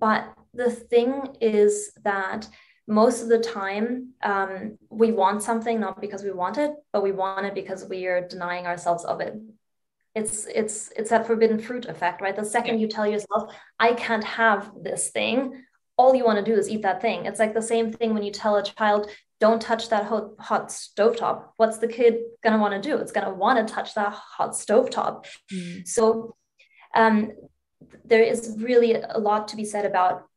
But the thing is that most of the time, we want something not because we want it, but we want it because we are denying ourselves of it. It's that forbidden fruit effect, right? The second you tell yourself, I can't have this thing, all you want to do is eat that thing. It's like the same thing when you tell a child, don't touch that hot stovetop. What's the kid gonna want to do? It's gonna want to touch that hot stovetop. So there is really a lot to be said about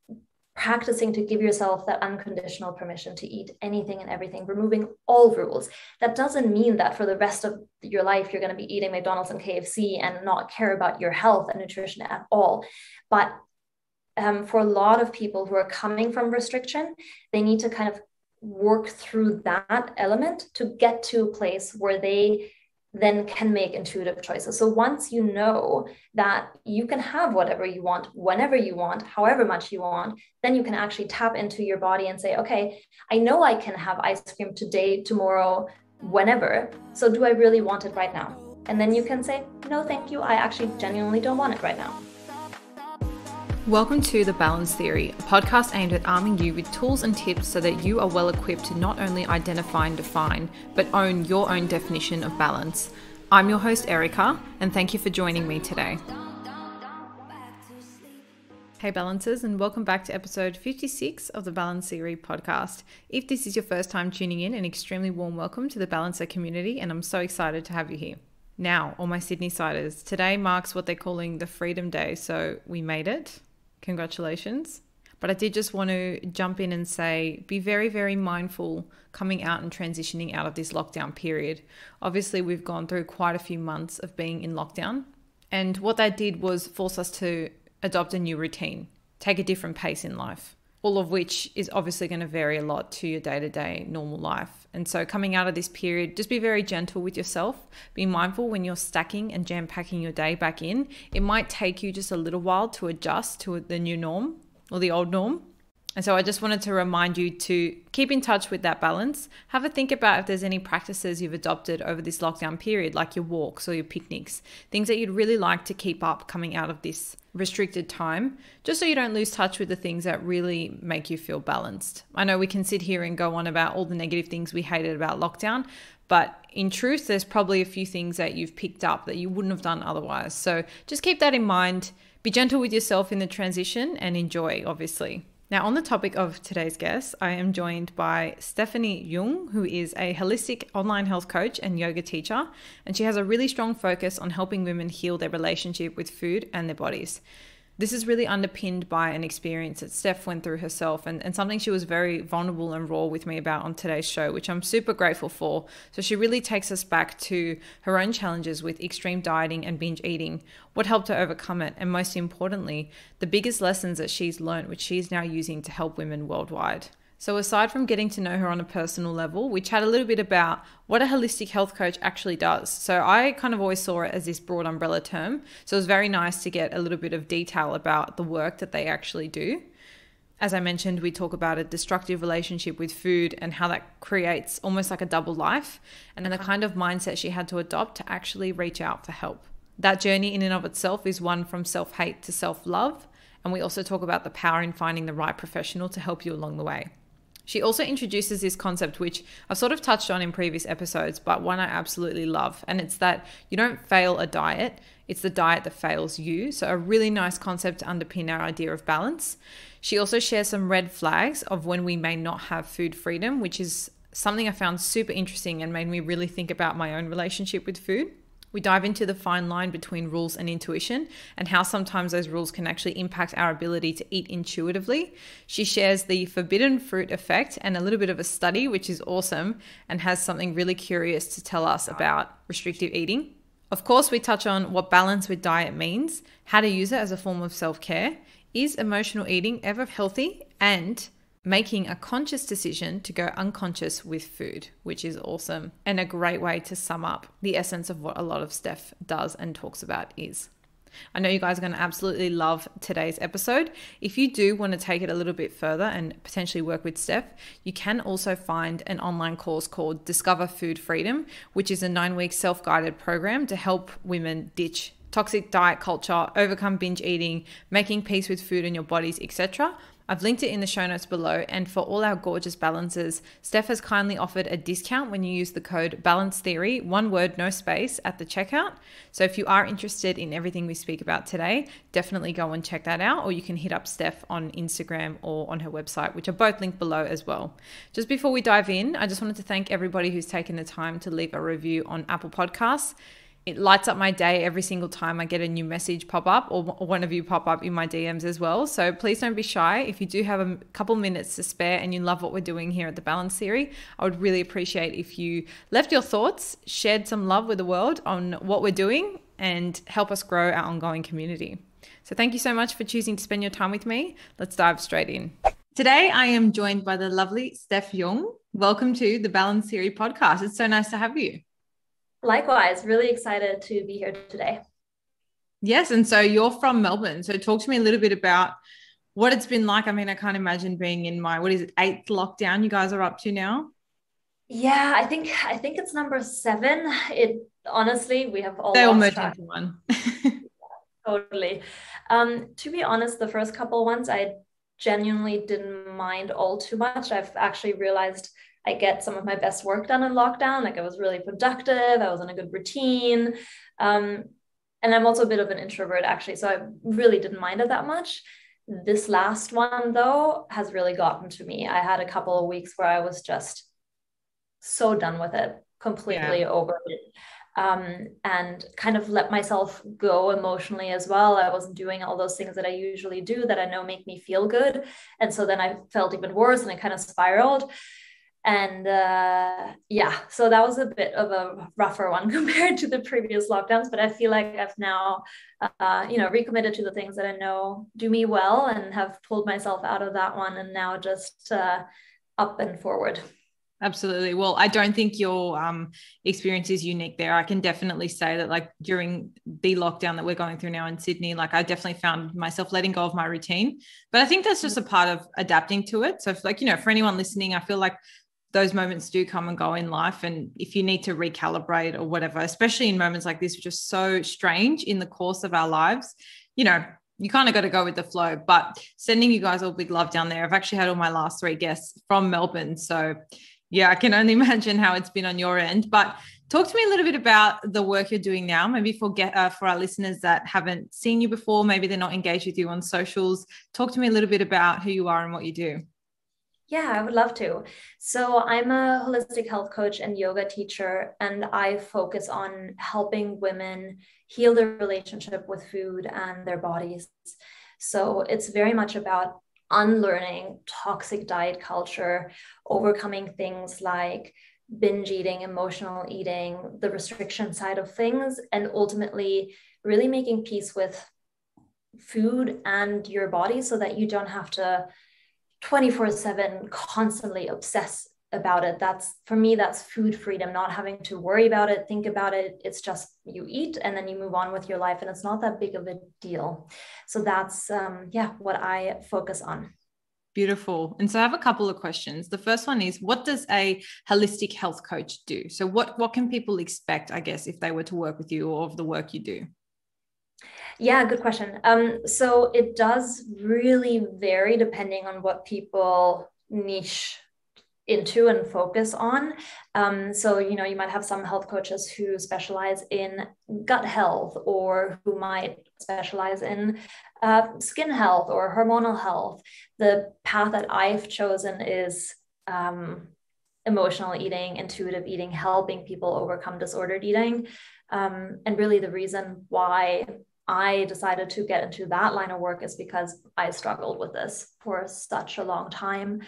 practicing to give yourself that unconditional permission to eat anything and everything, removing all rules. That doesn't mean that for the rest of your life, you're going to be eating McDonald's and KFC and not care about your health and nutrition at all. But for a lot of people who are coming from restriction, they need to kind of work through that element to get to a place where they then can make intuitive choices. So once you know that you can have whatever you want, whenever you want, however much you want, then you can actually tap into your body and say, okay, I know I can have ice cream today, tomorrow, whenever. So do I really want it right now? And then you can say, no, thank you. I actually genuinely don't want it right now. Welcome to The Balance Theory, a podcast aimed at arming you with tools and tips so that you are well equipped to not only identify and define, but own your own definition of balance. I'm your host, Erica, and thank you for joining me today. Hey Balancers, and welcome back to episode 56 of the Balance Theory podcast. If this is your first time tuning in, an extremely warm welcome to the Balancer community, and I'm so excited to have you here. Now, all my Sydney siders, today marks what they're calling the Freedom Day, so we made it. Congratulations. But I did just want to jump in and say, be very, very mindful coming out and transitioning out of this lockdown period. Obviously, we've gone through quite a few months of being in lockdown. And what that did was force us to adopt a new routine, take a different pace in life, all of which is obviously going to vary a lot to your day-to-day normal life. And so coming out of this period, just be very gentle with yourself. Be mindful when you're stacking and jam-packing your day back in. It might take you just a little while to adjust to the new norm or the old norm. And so I just wanted to remind you to keep in touch with that balance. Have a think about if there's any practices you've adopted over this lockdown period, like your walks or your picnics, things that you'd really like to keep up coming out of this restricted time, just so you don't lose touch with the things that really make you feel balanced. I know we can sit here and go on about all the negative things we hated about lockdown, but in truth, there's probably a few things that you've picked up that you wouldn't have done otherwise. So just keep that in mind. Be gentle with yourself in the transition and enjoy, obviously. Now, on the topic of today's guest, I am joined by Stefanie Jung, who is a holistic online health coach and yoga teacher, and she has a really strong focus on helping women heal their relationship with food and their bodies. This is really underpinned by an experience that Steph went through herself and something she was very vulnerable and raw with me about on today's show, which I'm super grateful for. So she really takes us back to her own challenges with extreme dieting and binge eating, what helped her overcome it, and most importantly, the biggest lessons that she's learned, which she's now using to help women worldwide. So aside from getting to know her on a personal level, we chat a little bit about what a holistic health coach actually does. So I kind of always saw it as this broad umbrella term. So it was very nice to get a little bit of detail about the work that they actually do. As I mentioned, we talk about a destructive relationship with food and how that creates almost like a double life, and then the kind of mindset she had to adopt to actually reach out for help. That journey in and of itself is one from self-hate to self-love. And we also talk about the power in finding the right professional to help you along the way. She also introduces this concept, which I've sort of touched on in previous episodes, but one I absolutely love. And it's that you don't fail a diet, it's the diet that fails you. So a really nice concept to underpin our idea of balance. She also shares some red flags of when we may not have food freedom, which is something I found super interesting and made me really think about my own relationship with food. We dive into the fine line between rules and intuition and how sometimes those rules can actually impact our ability to eat intuitively. She shares the forbidden fruit effect and a little bit of a study, which is awesome, and has something really curious to tell us about restrictive eating. Of course, we touch on what balance with diet means, how to use it as a form of self-care, is emotional eating ever healthy, and making a conscious decision to go unconscious with food, which is awesome and a great way to sum up the essence of what a lot of Steph does and talks about is. I know you guys are going to absolutely love today's episode. If you do want to take it a little bit further and potentially work with Steph, you can also find an online course called Discover Food Freedom, which is a 9-week self-guided program to help women ditch toxic diet culture, overcome binge eating, making peace with food and your bodies, etc. I've linked it in the show notes below, and for all our gorgeous balancers, Steph has kindly offered a discount when you use the code Balance Theory, one word, no space, at the checkout. So if you are interested in everything we speak about today, definitely go and check that out, or you can hit up Steph on Instagram or on her website, which are both linked below as well. Just before we dive in, I just wanted to thank everybody who's taken the time to leave a review on Apple Podcasts. It lights up my day every single time I get a new message pop up, or one of you pop up in my DMs as well. So please don't be shy. If you do have a couple minutes to spare and you love what we're doing here at the Balance Theory, I would really appreciate if you left your thoughts, shared some love with the world on what we're doing, and help us grow our ongoing community. So thank you so much for choosing to spend your time with me. Let's dive straight in. Today, I am joined by the lovely Stef Jung. Welcome to the Balance Theory podcast. It's so nice to have you. Likewise, really excited to be here today. Yes, and so you're from Melbourne. So talk to me a little bit about what it's been like. I mean, I can't imagine being in my, 8th lockdown you guys are up to now? Yeah, I think it's number 7. It honestly, we have all they all lost merge track. into one. Totally. To be honest, the first couple ones I genuinely didn't mind all too much. I've actually realized I get some of my best work done in lockdown. Like I was really productive. I was in a good routine. And I'm also a bit of an introvert actually. So I really didn't mind it that much. This last one though has really gotten to me. I had a couple of weeks where I was just so done with it, completely over it. And kind of let myself go emotionally as well. I wasn't doing all those things that I usually do that I know make me feel good. And so then I felt even worse and it kind of spiraled. And so that was a bit of a rougher one compared to the previous lockdowns, but I feel like I've now, recommitted to the things that I know do me well and have pulled myself out of that one and now just up and forward. Absolutely. Well, I don't think your experience is unique there. I can definitely say that like during the lockdown that we're going through now in Sydney, like I definitely found myself letting go of my routine, but I think that's just a part of adapting to it. So for anyone listening, I feel like those moments do come and go in life. And if you need to recalibrate or whatever, especially in moments like this, which are so strange in the course of our lives, you kind of got to go with the flow. But sending you guys all big love down there. I've actually had all my last 3 guests from Melbourne. So yeah, I can only imagine how it's been on your end. But talk to me a little bit about the work you're doing now. Maybe for our listeners that haven't seen you before, maybe they're not engaged with you on socials. Talk to me a little bit about who you are and what you do. Yeah, I would love to. So I'm a holistic health coach and yoga teacher, and I focus on helping women heal their relationship with food and their bodies. So it's very much about unlearning toxic diet culture, overcoming things like binge eating, emotional eating, the restriction side of things, and ultimately really making peace with food and your body so that you don't have to 24/7 constantly obsess about it. For me, that's food freedom, not having to worry about it, think about it. It's just you eat and then you move on with your life, and it's not that big of a deal. So that's what I focus on. Beautiful. And so I have a couple of questions. The first one is, what does a holistic health coach do? So what can people expect, I guess, if they were to work with you or of the work you do? Yeah, good question. So it does really vary depending on what people niche into and focus on. So, you might have some health coaches who specialize in gut health, or who might specialize in skin health or hormonal health. The path that I've chosen is emotional eating, intuitive eating, helping people overcome disordered eating. And really the reason why I decided to get into that line of work is because I struggled with this for such a long time.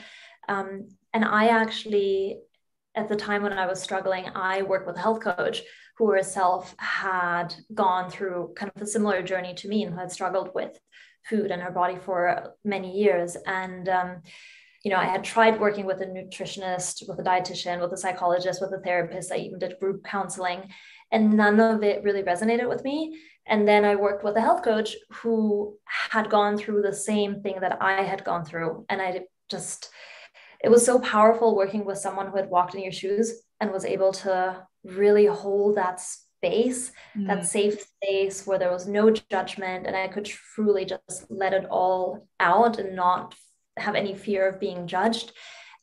And I actually, at the time when I was struggling, I worked with a health coach who herself had gone through kind of a similar journey to me and who had struggled with food and her body for many years. And, I had tried working with a nutritionist, with a dietitian, with a psychologist, with a therapist. I even did group counseling, and none of it really resonated with me. And then I worked with a health coach who had gone through the same thing that I had gone through. And it was so powerful working with someone who had walked in your shoes and was able to really hold that space, that safe space where there was no judgment and I could truly just let it all out and not have any fear of being judged.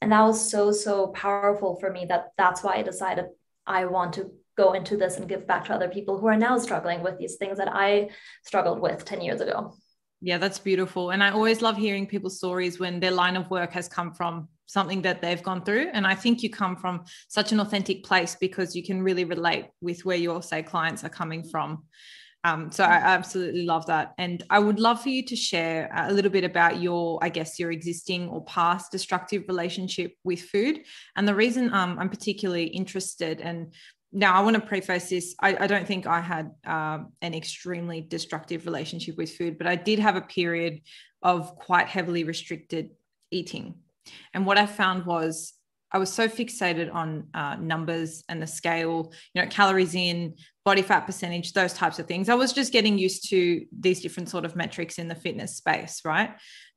And that was so, so powerful for me that that's why I decided I want to go into this and give back to other people who are now struggling with these things that I struggled with 10 years ago. Yeah, that's beautiful. And I always love hearing people's stories when their line of work has come from something that they've gone through. And I think you come from such an authentic place because you can really relate with where your, say, clients are coming from. So I absolutely love that. And I would love for you to share a little bit about your, I guess, your existing or past destructive relationship with food. And the reason I'm particularly interested, and now I want to preface this, I don't think I had an extremely destructive relationship with food, but I did have a period of quite heavily restricted eating. And what I found was I was so fixated on numbers and the scale, calories in, body fat percentage, those types of things. I was just getting used to these different sort of metrics in the fitness space, right?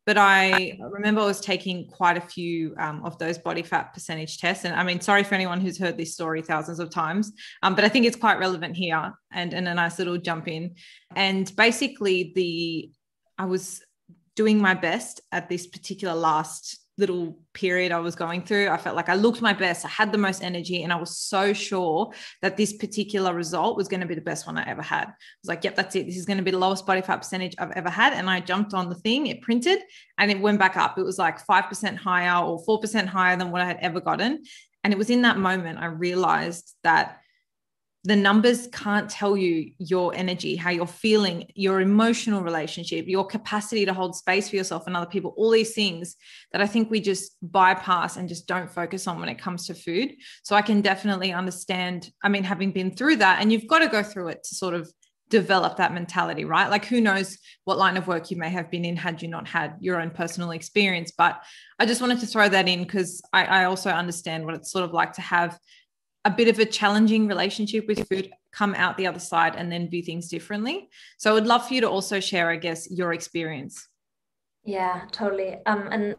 But I remember I was taking quite a few of those body fat percentage tests. And I mean, sorry for anyone who's heard this story thousands of times, but I think it's quite relevant here and a nice little jump in. And basically I was doing my best at this particular last little period I was going through. I felt like I looked my best. I had the most energy and I was so sure that this particular result was going to be the best one I ever had. I was like, yep, that's it. This is going to be the lowest body fat percentage I've ever had. And I jumped on the thing, it printed and it went back up. It was like 5% higher or 4% higher than what I had ever gotten. And it was in that moment I realized that the numbers can't tell you your energy, how you're feeling, your emotional relationship, your capacity to hold space for yourself and other people, all these things that I think we just bypass and just don't focus on when it comes to food. So I can definitely understand, I mean, having been through that, and you've got to go through it to sort of develop that mentality, right? Like who knows what line of work you may have been in had you not had your own personal experience. But I just wanted to throw that in because I also understand what it's sort of like to have a bit of a challenging relationship with food, come out the other side and then view things differently. So I would love for you to also share, I guess, your experience. Yeah, totally. And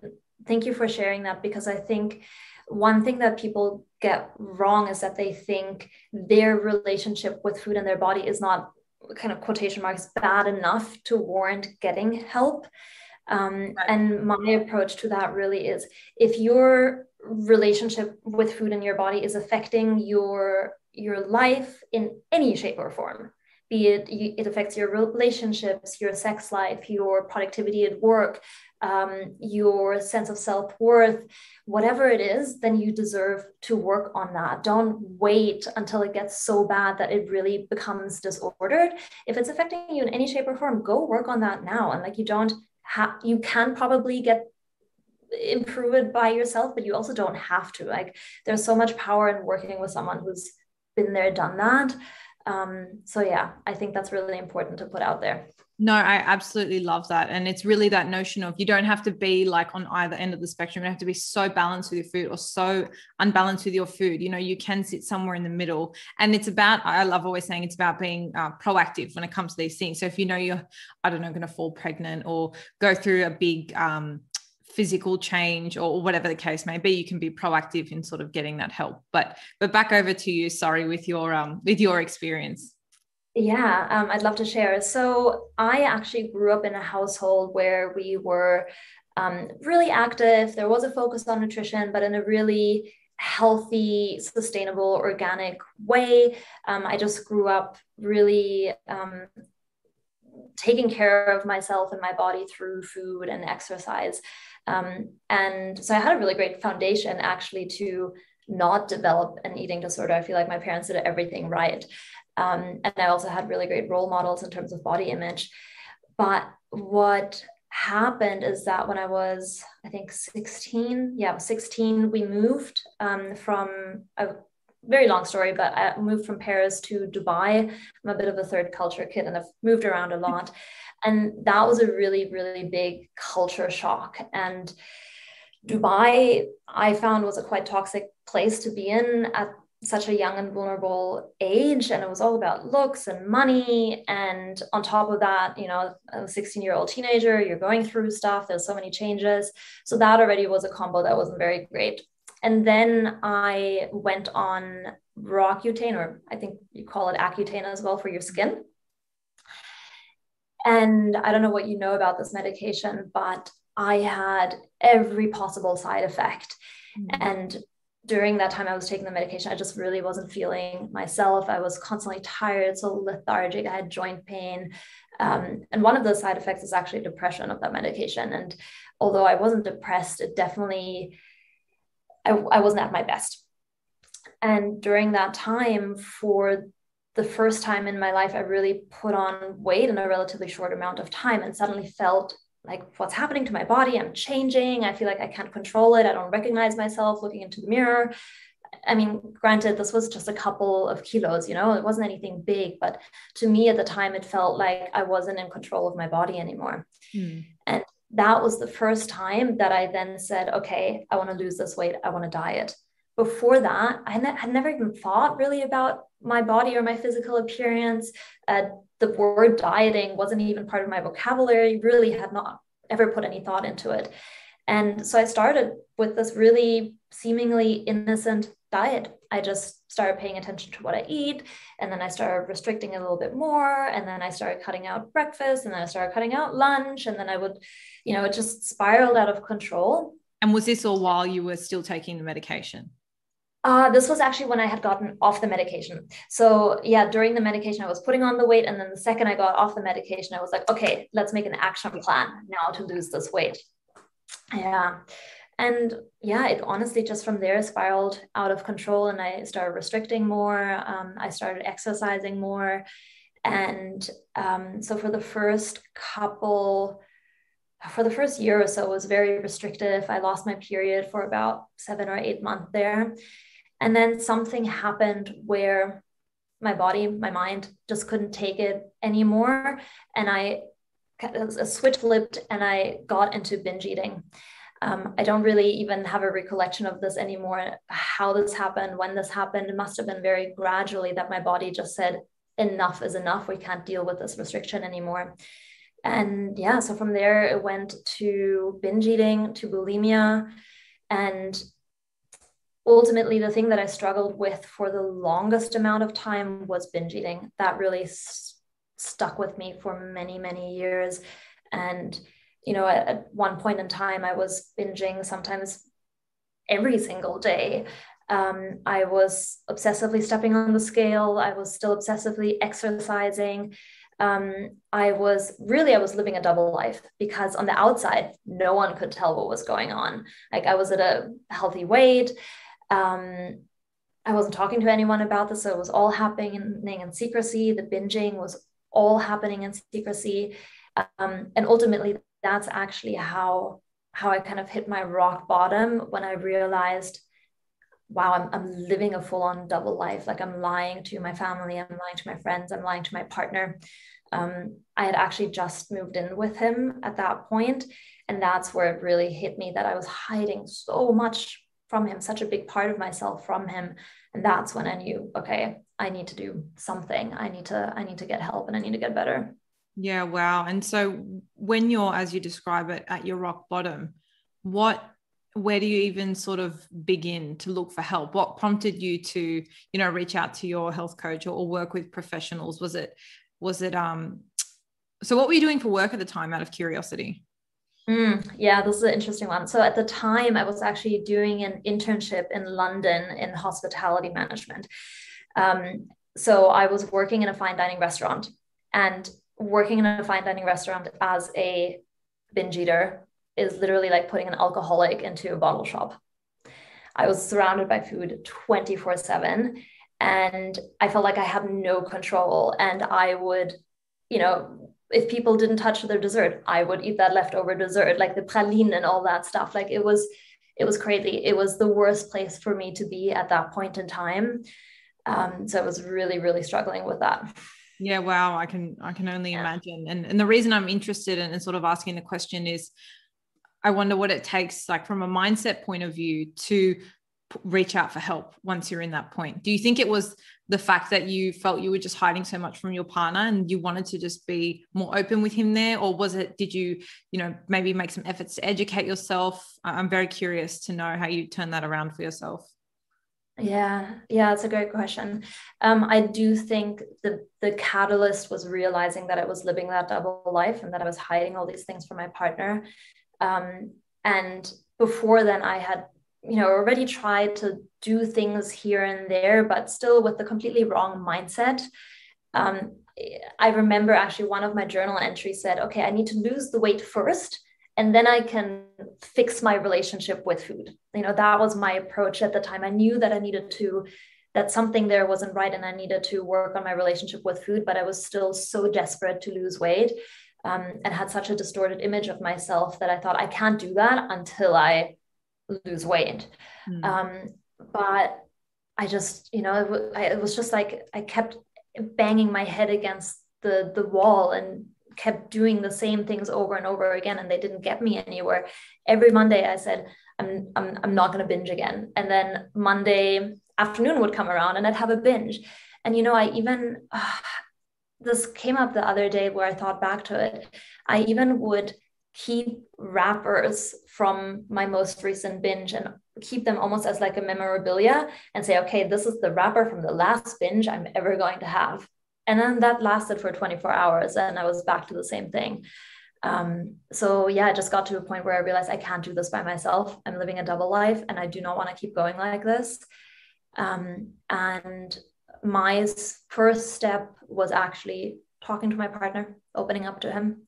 thank you for sharing that, because I think one thing that people get wrong is that they think their relationship with food and their body is not, kind of quotation marks, bad enough to warrant getting help. And my approach to that really is, if your relationship with food and your body is affecting your life in any shape or form, be it it affects your relationships, your sex life, your productivity at work, your sense of self-worth, whatever it is, then you deserve to work on that. Don't wait until it gets so bad that it really becomes disordered. If it's affecting you in any shape or form, go work on that now. And like, you can probably improve it by yourself, but you also don't have to. Like, there's so much power in working with someone who's been there, done that. So yeah, I think that's really important to put out there. No, I absolutely love that. And it's really that notion of, you don't have to be like on either end of the spectrum. You don't have to be so balanced with your food or so unbalanced with your food. You can sit somewhere in the middle. And it's about, I love always saying, it's about being proactive when it comes to these things. So if you're, I don't know, going to fall pregnant or go through a big physical change or whatever the case may be, you can be proactive in sort of getting that help. But back over to you, sorry, with your experience. Yeah, I'd love to share. So I actually grew up in a household where we were really active. There was a focus on nutrition, but in a really healthy, sustainable, organic way. I just grew up really taking care of myself and my body through food and exercise. And so I had a really great foundation actually to not develop an eating disorder. I feel like my parents did everything right. And I also had really great role models in terms of body image. But what happened is that when I was, I think 16, we moved from a very long story, but I moved from Paris to Dubai. I'm a bit of a third culture kid and I've moved around a lot. And that was a really, really big culture shock. And Dubai, I found, was a quite toxic place to be in at such a young and vulnerable age. And it was all about looks and money. And on top of that, a 16-year-old teenager, you're going through stuff. There's so many changes. So that already was a combo that wasn't very great. And then I went on Roaccutane, or I think you call it Accutane as well, for your skin. And I don't know what you know about this medication, but I had every possible side effect. And during that time I was taking the medication, I just really wasn't feeling myself. I was constantly tired, so lethargic. I had joint pain. And one of the side effects is actually depression of that medication. And although I wasn't depressed, it definitely, I wasn't at my best. And during that time, for the first time in my life, I really put on weight in a relatively short amount of time, and suddenly felt like, what's happening to my body? I'm changing. I feel like I can't control it. I don't recognize myself looking into the mirror. I mean, granted, this was just a couple of kilos, it wasn't anything big, but to me at the time, it felt like I wasn't in control of my body anymore. And that was the first time that I then said, okay, I want to lose this weight. I want to diet. Before that, I had never even thought really about my body or my physical appearance. The word dieting wasn't even part of my vocabulary, really had not ever put any thought into it. And so I started with this really seemingly innocent diet. I just started paying attention to what I eat, and then I started restricting a little bit more, and then I started cutting out breakfast, and then I started cutting out lunch, and then I would, it just spiraled out of control. And was this all while you were still taking the medication? This was actually when I had gotten off the medication. So yeah, during the medication, I was putting on the weight. And then the second I got off the medication, I was like, okay, let's make an action plan now to lose this weight. Yeah. And yeah, it honestly just from there spiraled out of control, and I started restricting more. I started exercising more. And so for the first year or so, it was very restrictive. I lost my period for about 7 or 8 months there. And then something happened where my body, my mind just couldn't take it anymore. And a switch flipped, and I got into binge eating. I don't really even have a recollection of this anymore, how this happened, when this happened. It must have been very gradually that my body just said, enough is enough. We can't deal with this restriction anymore. And yeah, so from there, it went to binge eating, to bulimia. And ultimately, the thing that I struggled with for the longest amount of time was binge eating. That really stuck with me for many, many years. And, at one point in time, I was binging sometimes every single day. I was obsessively stepping on the scale. I was still obsessively exercising. I was living a double life, because on the outside, no one could tell what was going on. Like, I was at a healthy weight. I wasn't talking to anyone about this, so it was all happening in secrecy. The binging was all happening in secrecy. And ultimately, that's actually how I kind of hit my rock bottom, when I realized, wow, I'm living a full-on double life. Like, I'm lying to my family, I'm lying to my friends, I'm lying to my partner. I had actually just moved in with him at that point, and that's where it really hit me that I was hiding so much from him, such a big part of myself from him. And that's when I knew, okay, I need to do something. I need to get help, and I need to get better. Yeah, wow. And so when you're, as you describe it, at your rock bottom, where do you even sort of begin to look for help? What prompted you to, reach out to your health coach or work with professionals? Was it so what were you doing for work at the time, out of curiosity? Yeah, this is an interesting one. So at the time, I was actually doing an internship in London in hospitality management. So I was working in a fine dining restaurant, and working in a fine dining restaurant as a binge eater is literally like putting an alcoholic into a bottle shop. I was surrounded by food 24/7, and I felt like I had no control. And I would, if people didn't touch their dessert, I would eat that leftover dessert, like the praline and all that stuff. Like, it was crazy. It was the worst place for me to be at that point in time. So I was really, really struggling with that. Yeah, wow. I can only imagine. And the reason I'm interested in sort of asking the question is, I wonder what it takes, like from a mindset point of view, to reach out for help once you're in that point. Do you think it was the fact that you felt you were just hiding so much from your partner and you wanted to just be more open with him there? Or did you maybe make some efforts to educate yourself? I'm very curious to know how you turn that around for yourself. Yeah, it's a great question. I do think the catalyst was realizing that I was living that double life and that I was hiding all these things from my partner. And before then, I had, already tried to do things here and there, but still with the completely wrong mindset. Um, I remember actually one of my journal entries said, okay, I need to lose the weight first, and then I can fix my relationship with food. That was my approach at the time. I knew that that something there wasn't right, and I needed to work on my relationship with food, but I was still so desperate to lose weight, and had such a distorted image of myself that I thought I can't do that until I lose weight. But I just, it was just like I kept banging my head against the wall and kept doing the same things over and over again, and they didn't get me anywhere. Every Monday I said, I'm not going to binge again. And then Monday afternoon would come around and I'd have a binge. And, I even, this came up the other day where I thought back to it. I even would keep wrappers from my most recent binge and keep them almost as like a memorabilia and say, okay, this is the wrapper from the last binge I'm ever going to have. And then that lasted for 24 hours and I was back to the same thing. So yeah, I just got to a point where I realized I can't do this by myself. I'm living a double life and I do not want to keep going like this. And my first step was actually talking to my partner, opening up to him.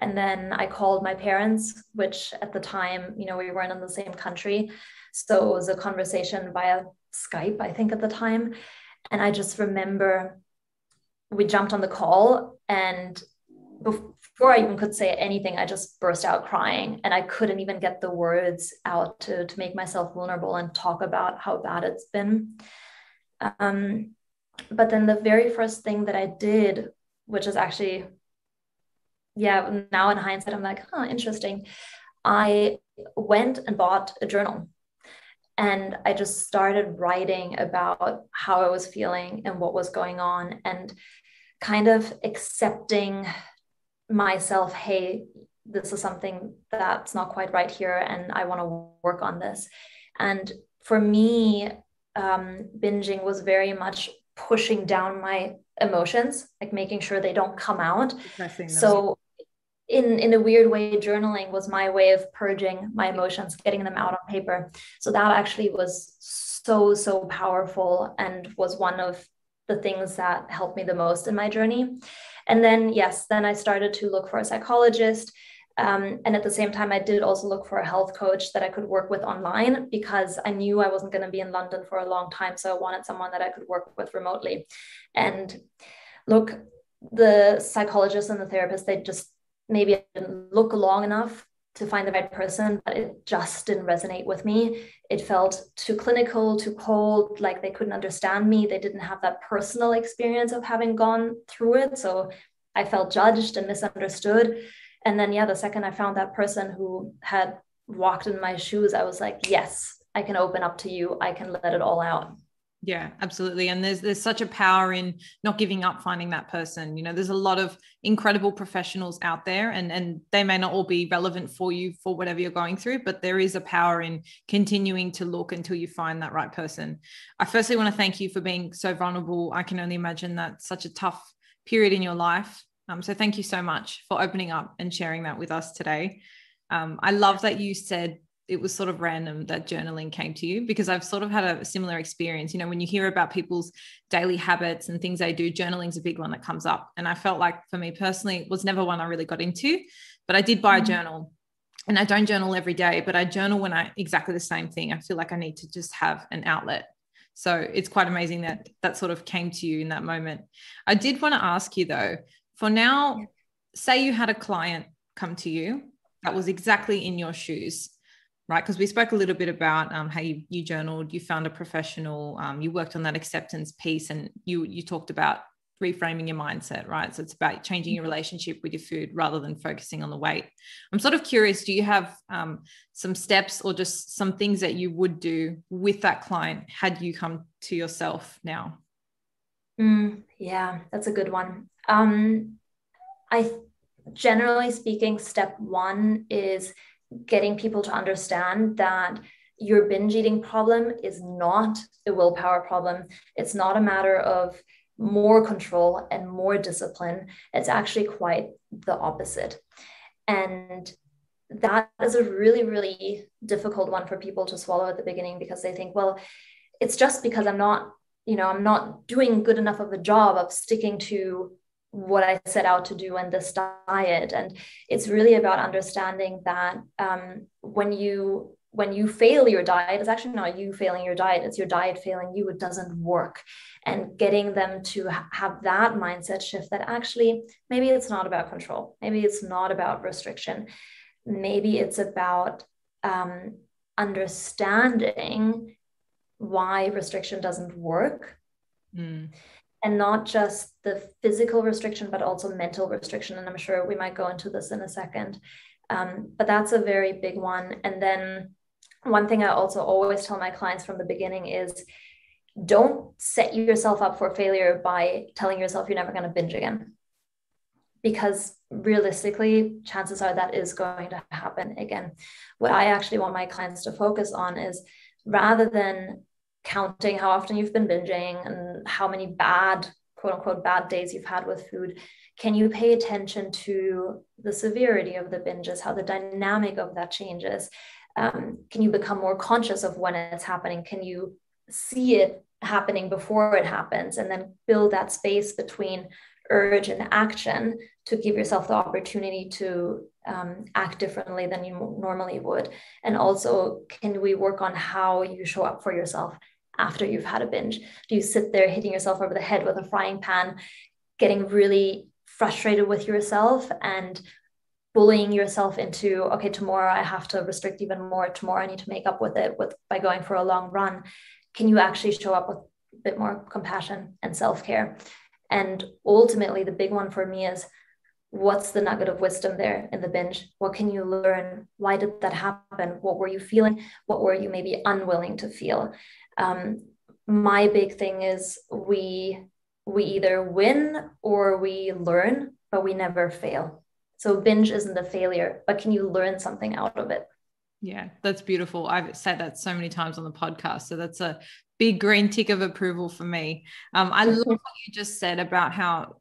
And then I called my parents, which at the time, we weren't in the same country. So it was a conversation via Skype, I think at the time. And I just remember we jumped on the call, and before I even could say anything, I just burst out crying, and I couldn't even get the words out to make myself vulnerable and talk about how bad it's been. But then the very first thing that I did, which is actually, yeah, now in hindsight, I'm like, interesting. I went and bought a journal and I just started writing about how I was feeling and what was going on, and kind of accepting myself, hey, this is something that's not quite right here and I want to work on this. And for me, binging was very much pushing down my emotions, like making sure they don't come out. So in a weird way, journaling was my way of purging my emotions, getting them out on paper. So that actually was so powerful and was one of the things that helped me the most in my journey. And then, then I started to look for a psychologist. And at the same time, I did also look for a health coach that I could work with online, because I knew I wasn't going to be in London for a long time. So I wanted someone that I could work with remotely. And look, the psychologist and the therapist, they just maybe didn't look long enough to find the right person, but it just didn't resonate with me. It felt too clinical, too cold, like they couldn't understand me. They didn't have that personal experience of having gone through it. So I felt judged and misunderstood. And then, the second I found that person who had walked in my shoes, I was like, yes, I can open up to you. I can let it all out. Yeah, absolutely. And there's such a power in not giving up, finding that person. There's a lot of incredible professionals out there, and they may not all be relevant for you for whatever you're going through, but there is a power in continuing to look until you find that right person. I firstly want to thank you for being so vulnerable. I can only imagine that's such a tough period in your life. So thank you so much for opening up and sharing that with us today. I love that you said it was sort of random that journaling came to you, because I've sort of had a similar experience. When you hear about people's daily habits and things they do, journaling's a big one that comes up. And I felt like for me personally, it was never one I really got into, but I did buy a journal, and I don't journal every day, but I journal when exactly the same thing. I feel like I need to just have an outlet. So it's quite amazing that that sort of came to you in that moment. I did want to ask you though, for now, say you had a client come to you that was exactly in your shoes, right? Because we spoke a little bit about how you journaled, you found a professional, you worked on that acceptance piece, and you talked about reframing your mindset, right? So it's about changing your relationship with your food rather than focusing on the weight. I'm sort of curious, do you have some steps or just some things that you would do with that client had you come to yourself now? Yeah, that's a good one. I generally speaking, step one is getting people to understand that your binge eating problem is not a willpower problem. It's not a matter of more control and more discipline. It's actually quite the opposite. And that is a really, really difficult one for people to swallow at the beginning, because they think, well, it's just because I'm not doing good enough of a job of sticking to what I set out to do in this diet. And it's really about understanding that when you fail your diet, it's actually not you failing your diet, it's your diet failing you. It doesn't work. And getting them to have that mindset shift, that actually maybe it's not about control, maybe it's not about restriction, maybe it's about understanding why restriction doesn't work. And not just the physical restriction, but also mental restriction. And I'm sure we might go into this in a second. But that's a very big one. And then one thing I also always tell my clients from the beginning is, don't set yourself up for failure by telling yourself you're never going to binge again. Because realistically, chances are that is going to happen again. What I actually want my clients to focus on is, rather than counting how often you've been binging and how many bad, quote unquote, bad days you've had with food, can you pay attention to the severity of the binges, how the dynamic of that changes? Can you become more conscious of when it's happening? Can you see it happening before it happens, and then build that space between urge and action to give yourself the opportunity to act differently than you normally would? And also, can we work on how you show up for yourself after you've had a binge? Do you sit there hitting yourself over the head with a frying pan, getting really frustrated with yourself and bullying yourself into, okay, tomorrow I have to restrict even more, tomorrow I need to make up with it by going for a long run? Can you actually show up with a bit more compassion and self-care? And ultimately, the big one for me is, what's the nugget of wisdom there in the binge? What can you learn? Why did that happen? What were you feeling? What were you maybe unwilling to feel? My big thing is, we either win or we learn, but we never fail. So binge isn't a failure, but can you learn something out of it? Yeah, that's beautiful. I've said that so many times on the podcast. So that's a big green tick of approval for me. I love what you just said about how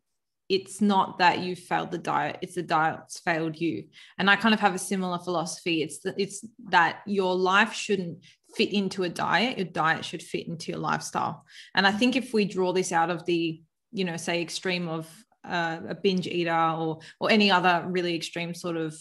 it's not that you failed the diet, it's the diet's failed you. And I kind of have a similar philosophy. It's that your life shouldn't fit into a diet. Your diet should fit into your lifestyle. And I think if we draw this out of the, say extreme of a binge eater or any other really extreme sort of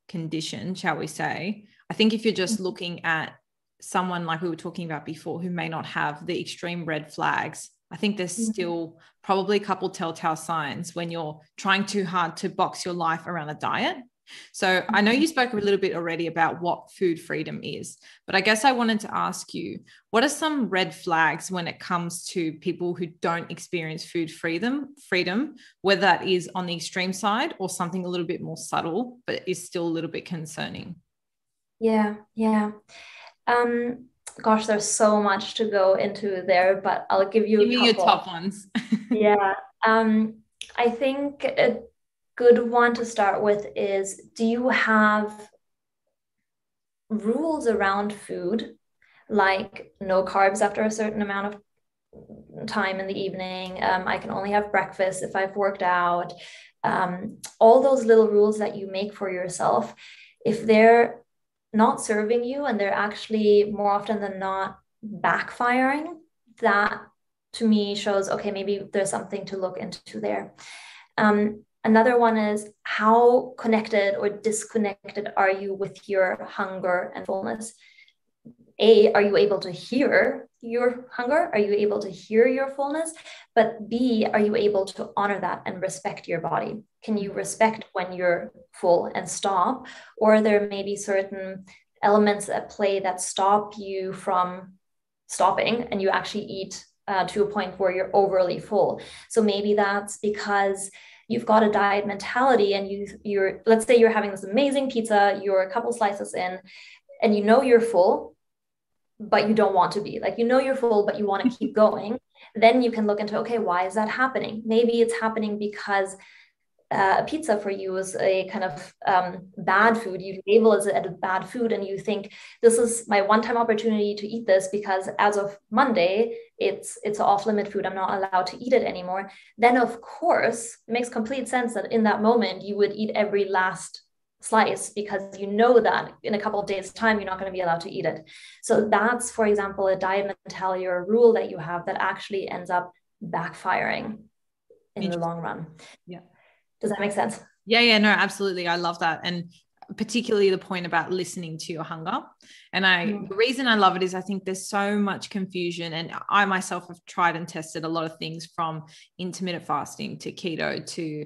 condition, shall we say, I think if you're just looking at someone like we were talking about before, who may not have the extreme red flags, I think there's still probably a couple telltale signs when you're trying too hard to box your life around a diet. So I know you spoke a little bit already about what food freedom is, but I guess I wanted to ask you, what are some red flags when it comes to people who don't experience food freedom, whether that is on the extreme side or something a little bit more subtle, but is still a little bit concerning? Yeah. Gosh, there's so much to go into there, but I'll give you a couple. Your top ones. Yeah. I think a good one to start with is, do you have rules around food, like no carbs after a certain amount of time in the evening? I can only have breakfast if I've worked out. All those little rules that you make for yourself, if they're not serving you and they're actually more often than not backfiring, that to me shows, okay, maybe there's something to look into there. Another one is, how connected or disconnected are you with your hunger and fullness? A, are you able to hear your hunger? Are you able to hear your fullness? But B, are you able to honor that and respect your body? Can you respect when you're full and stop? Or there may be certain elements at play that stop you from stopping, and you actually eat to a point where you're overly full. So maybe that's because you've got a diet mentality, and you're, let's say you're having this amazing pizza, you're a couple slices in, and you know you're full, but you don't want to be. Like, you know you're full, but you want to keep going. Then you can look into, okay, why is that happening? Maybe it's happening because a pizza for you is a kind of bad food, you label it as a bad food, and you think this is my one-time opportunity to eat this because as of Monday, it's off-limit food. I'm not allowed to eat it anymore. Then of course, it makes complete sense that in that moment you would eat every last slice because you know that in a couple of days' time you're not going to be allowed to eat it. So that's, for example, a diet mentality or a rule that you have that actually ends up backfiring in the long run. Yeah. Does that make sense? Yeah, no, absolutely. I love that. And particularly the point about listening to your hunger. And the reason I love it is I think there's so much confusion. And I myself have tried and tested a lot of things, from intermittent fasting to keto to,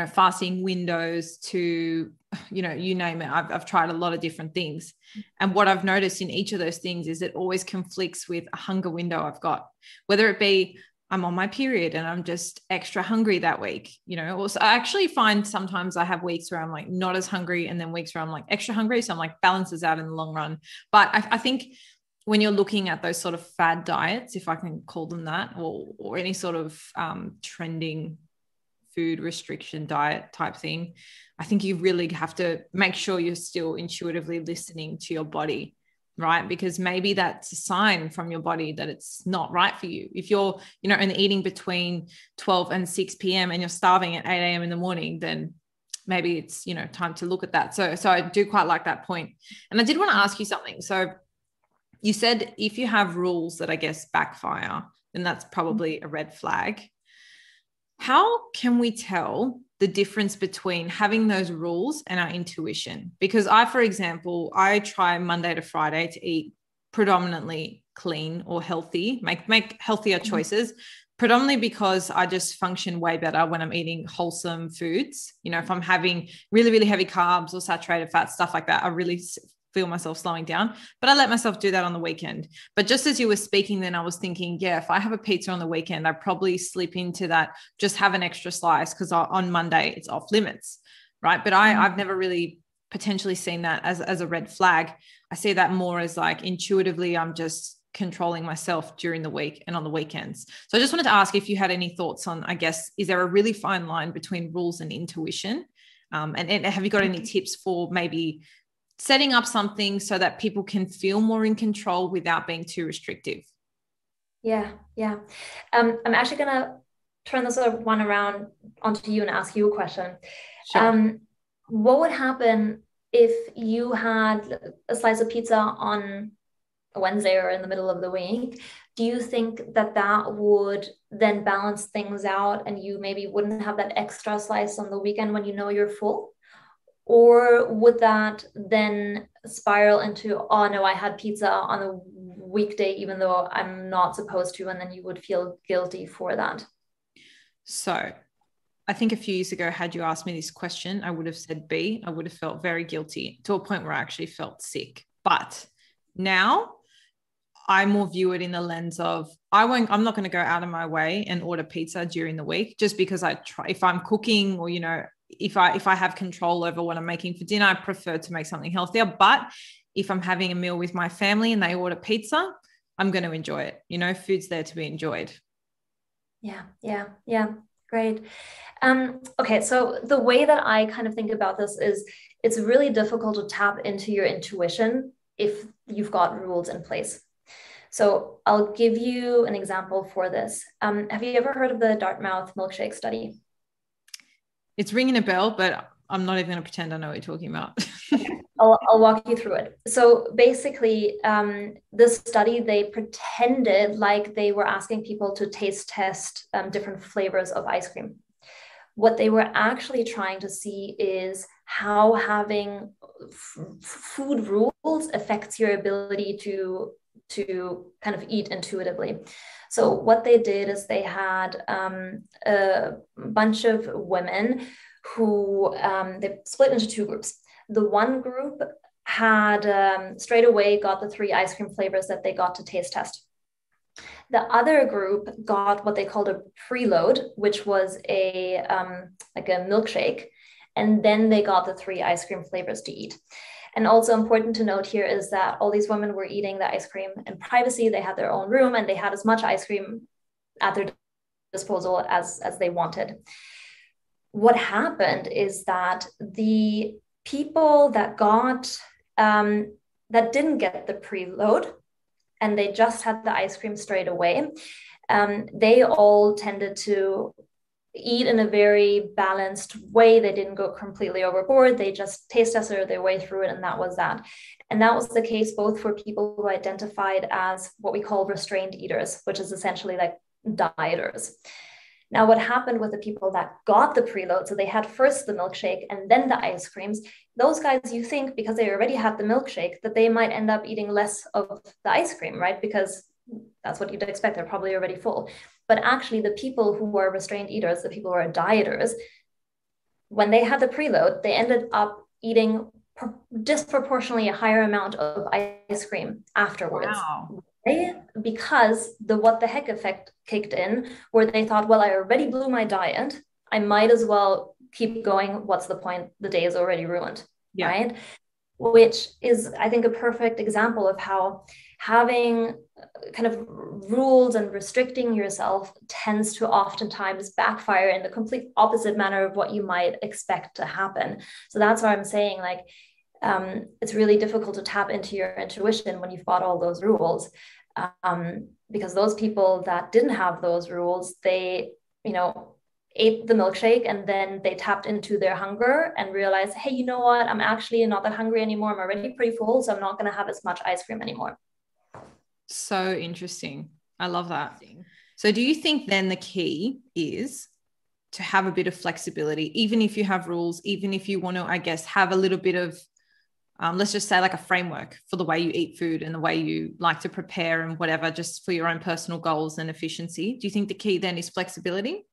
fasting windows to, you name it. I've tried a lot of different things. And what I've noticed in each of those things is it always conflicts with a hunger window I've got, whether it be I'm on my period and I'm just extra hungry that week, Also, I actually find sometimes I have weeks where I'm like not as hungry, and then weeks where I'm like extra hungry. So I'm like balances out in the long run. But I think when you're looking at those sort of fad diets, if I can call them that, or any sort of trending food restriction diet type thing, I think you really have to make sure you're still intuitively listening to your body. Right? Because maybe that's a sign from your body that it's not right for you. If you're, and eating between 12 and 6 p.m. and you're starving at 8 a.m. in the morning, then maybe it's, time to look at that. So I do quite like that point. And I did want to ask you something. So you said if you have rules that I guess backfire, then that's probably a red flag. How can we tell the difference between having those rules and our intuition? Because for example, I try Monday to Friday to eat predominantly clean or healthy, make healthier choices, predominantly because I just function way better when I'm eating wholesome foods. If I'm having really, really heavy carbs or saturated fat, stuff like that, I really feel myself slowing down, but I let myself do that on the weekend. But just as you were speaking, then I was thinking, yeah, if I have a pizza on the weekend, I probably slip into that, just have an extra slice because on Monday it's off limits, right? But I've never really potentially seen that as a red flag. I see that more as like intuitively, I'm just controlling myself during the week and on the weekends. So I just wanted to ask if you had any thoughts on, I guess, is there a really fine line between rules and intuition? And have you got any tips for maybe setting up something so that people can feel more in control without being too restrictive? Yeah. I'm actually going to turn this one around onto you and ask you a question. Sure. What would happen if you had a slice of pizza on a Wednesday or in the middle of the week? Do you think that would then balance things out and you maybe wouldn't have that extra slice on the weekend when you know you're full? Or would that then spiral into, oh no, I had pizza on a weekday, even though I'm not supposed to, and then you would feel guilty for that? So I think a few years ago, had you asked me this question, I would have said B. I would have felt very guilty to a point where I actually felt sick. But now I more view it in the lens of I'm not going to go out of my way and order pizza during the week just because if I'm cooking or, if I have control over what I'm making for dinner, I prefer to make something healthier. But if I'm having a meal with my family and they order pizza, I'm going to enjoy it. Food's there to be enjoyed. Yeah. Great. Okay. So the way that I kind of think about this is it's really difficult to tap into your intuition if you've got rules in place. So I'll give you an example for this. Have you ever heard of the Dartmouth milkshake study? It's ringing a bell, but I'm not even going to pretend I know what you're talking about. Okay. I'll walk you through it. So basically, this study, they pretended like they were asking people to taste test different flavors of ice cream. What they were actually trying to see is how having food rules affects your ability to kind of eat intuitively. So what they did is they had a bunch of women who they split into two groups. The one group had straight away got the 3 ice cream flavors that they got to taste test. The other group got what they called a preload, which was like a milkshake, and then they got the 3 ice cream flavors to eat. And also important to note here is that all these women were eating the ice cream in privacy. They had their own room and they had as much ice cream at their disposal as they wanted. what happened is that the people that that didn't get the preload and they just had the ice cream straight away, they all tended to eat in a very balanced way. They didn't go completely overboard. They just taste tested their way through it, and that was that. And that was the case both for people who identified as what we call restrained eaters, which is essentially like dieters. Now, what happened with the people that got the preload, so they had first the milkshake and then the ice creams, those guys, you think because they already had the milkshake that they might end up eating less of the ice cream, right? Because that's what you'd expect. They're probably already full. But actually, the people who were restrained eaters, the people who are dieters, when they had the preload, they ended up eating disproportionately a higher amount of ice cream afterwards. Wow. Because the what the heck effect kicked in, where they thought, well, I already blew my diet. I might as well keep going. What's the point? The day is already ruined, right? Which is, I think, a perfect example of how having kind of rules and restricting yourself tends to oftentimes backfire in the complete opposite manner of what you might expect to happen. So that's why I'm saying, like, it's really difficult to tap into your intuition when you've got all those rules, because those people that didn't have those rules, they, ate the milkshake and then they tapped into their hunger and realized, hey, you know what? I'm actually not that hungry anymore. I'm already pretty full, so I'm not going to have as much ice cream anymore. So interesting. I love that. So do you think then the key is to have a bit of flexibility, even if you have rules, even if you want to, I guess, have a little bit of, let's just say like a framework for the way you eat food and the way you like to prepare and whatever, just for your own personal goals and efficiency? Do you think the key then is flexibility?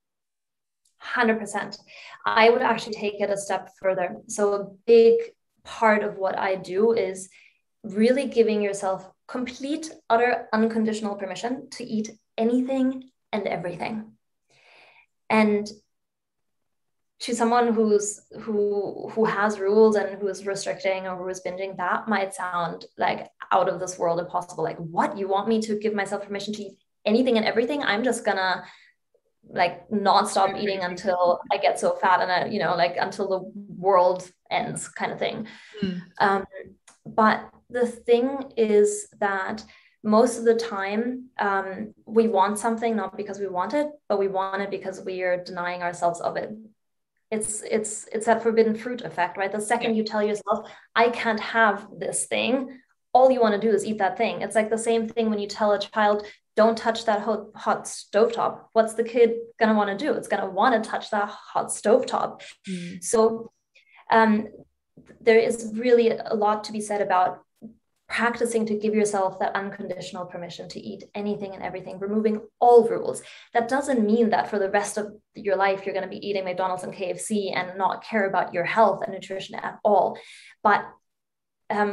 100%. I would actually take it a step further. So a big part of what I do is really giving yourself complete, utter, unconditional permission to eat anything and everything. And to someone who has rules and who is restricting or who is binging, that might sound like out of this world impossible. Like, what? You want me to give myself permission to eat anything and everything? I'm just gonna like not stop eating until I get so fat and until the world ends, kind of thing. But the thing is that most of the time, we want something not because we want it, but we want it because we are denying ourselves of it. It's that forbidden fruit effect, right? The second you tell yourself, I can't have this thing, all you want to do is eat that thing. It's like the same thing when you tell a child, don't touch that hot stovetop. What's the kid going to want to do? It's going to want to touch that hot stovetop. So there is really a lot to be said about practicing to give yourself that unconditional permission to eat anything and everything, removing all rules. That doesn't mean that for the rest of your life, you're going to be eating McDonald's and KFC and not care about your health and nutrition at all. But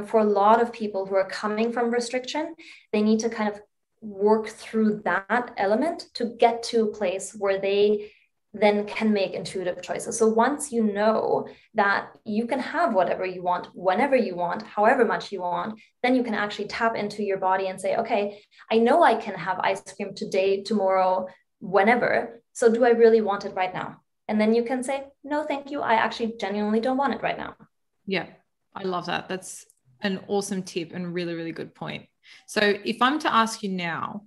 for a lot of people who are coming from restriction, they need to kind of work through that element to get to a place where they then can make intuitive choices. So once you know that you can have whatever you want, whenever you want, however much you want, then you can actually tap into your body and say, okay, I know I can have ice cream today, tomorrow, whenever. So do I really want it right now? And then you can say, no, thank you. I actually genuinely don't want it right now. Yeah, I love that. That's an awesome tip and really, really good point. So if I'm to ask you now,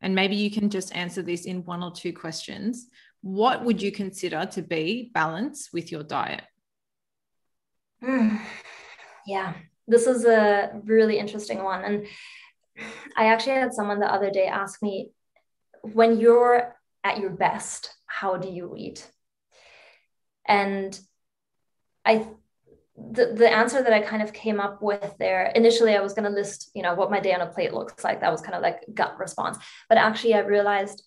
and maybe you can just answer this in one or two questions, what would you consider to be balance with your diet? Yeah, this is a really interesting one. And I actually had someone the other day ask me, when you're at your best, how do you eat? And the answer that I kind of came up with there, initially I was going to list, what my day on a plate looks like. That was kind of like gut response. But actually I realized,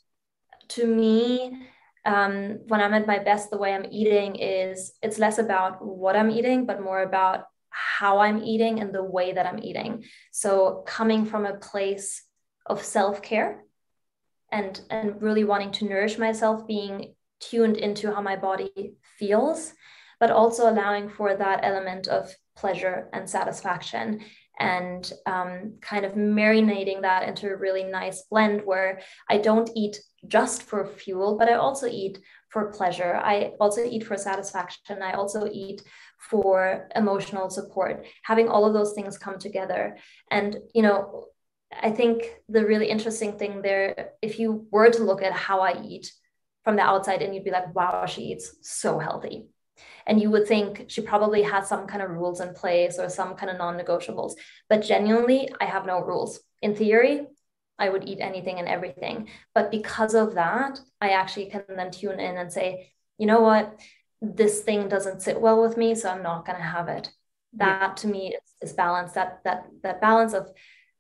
to me, when I'm at my best, the way I'm eating it's less about what I'm eating, but more about how I'm eating and the way that I'm eating. So coming from a place of self-care and really wanting to nourish myself, being tuned into how my body feels, but also allowing for that element of pleasure and satisfaction, and kind of marinating that into a really nice blend where I don't eat just for fuel, but I also eat for pleasure. I also eat for satisfaction. I also eat for emotional support, having all of those things come together. And, I think the really interesting thing there, if you were to look at how I eat from the outside, and you'd be like, wow, she eats so healthy. And you would think she probably has some kind of rules in place or some kind of non-negotiables. But genuinely, I have no rules. In theory, I would eat anything and everything. But because of that, I actually can then tune in and say, you know what, this thing doesn't sit well with me, so I'm not going to have it. That to me is balance, that balance of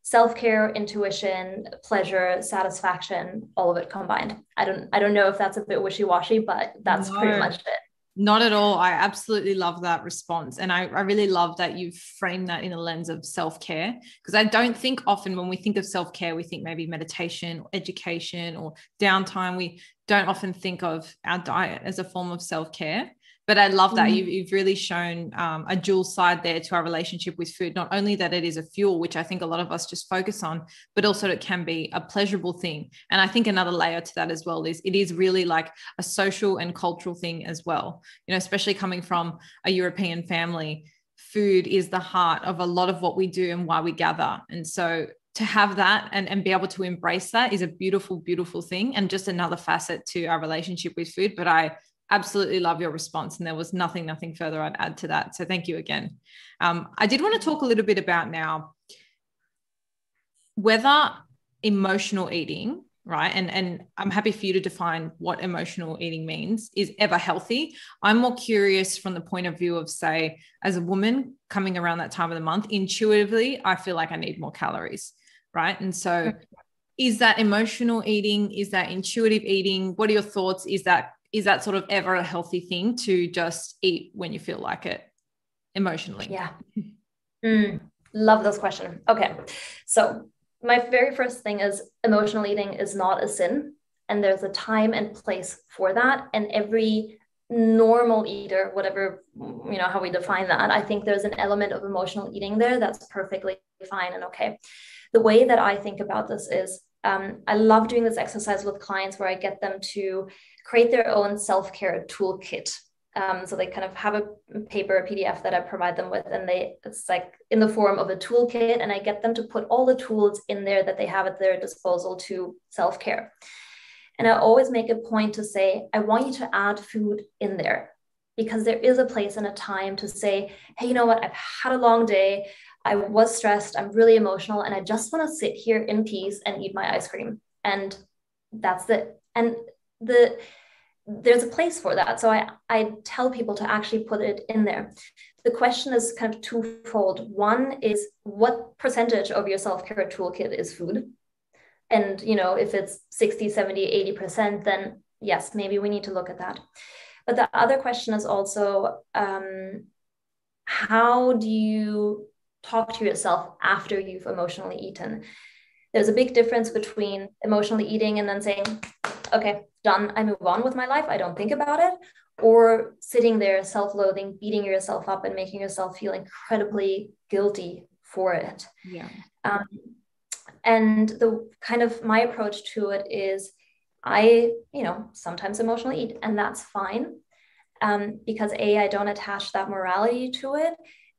self-care, intuition, pleasure, satisfaction, all of it combined. I don't know if that's a bit wishy-washy, but that's pretty much it. Not at all. I absolutely love that response. And I really love that you've framed that in a lens of self-care, because I don't think often when we think of self-care, we think maybe meditation or education or downtime. We don't often think of our diet as a form of self-care. But I love that you've really shown a dual side there to our relationship with food. Not only that it is a fuel, which I think a lot of us just focus on, but also it can be a pleasurable thing. And I think another layer to that as well is it is really like a social and cultural thing as well. Especially coming from a European family, food is the heart of a lot of what we do and why we gather. And so to have that and be able to embrace that is a beautiful, beautiful thing, and just another facet to our relationship with food. But I absolutely love your response, and there was nothing further I'd add to that. So thank you again. I did want to talk a little bit about now whether emotional eating, right? And I'm happy for you to define what emotional eating means, is ever healthy. I'm more curious from the point of view of, say, as a woman coming around that time of the month, intuitively, I feel like I need more calories, right? And so is that emotional eating? Is that intuitive eating? What are your thoughts? Is that sort of ever a healthy thing to just eat when you feel like it emotionally? Yeah. Love this question. Okay. So my very first thing is emotional eating is not a sin, and there's a time and place for that. And every normal eater, whatever, how we define that, I think there's an element of emotional eating there that's perfectly fine and okay. The way that I think about this is, I love doing this exercise with clients where I get them to create their own self-care toolkit. So they kind of have a paper, a PDF that I provide them with, and it's like in the form of a toolkit, and I get them to put all the tools in there that they have at their disposal to self-care. And I always make a point to say, I want you to add food in there, because there is a place and a time to say, hey, you know what? I've had a long day. I was stressed. I'm really emotional. And I just want to sit here in peace and eat my ice cream. And that's it. And there's a place for that. So I tell people to actually put it in there. The question is kind of twofold. One is, what percentage of your self-care toolkit is food? And, if it's 60, 70, 80%, then yes, maybe we need to look at that. But the other question is also, how do you talk to yourself after you've emotionally eaten? There's a big difference between emotionally eating and then saying, okay, done, I move on with my life, I don't think about it, or sitting there self-loathing, beating yourself up and making yourself feel incredibly guilty for it. Yeah. And the kind of my approach to it is, I sometimes emotionally eat, and that's fine, because I don't attach that morality to it.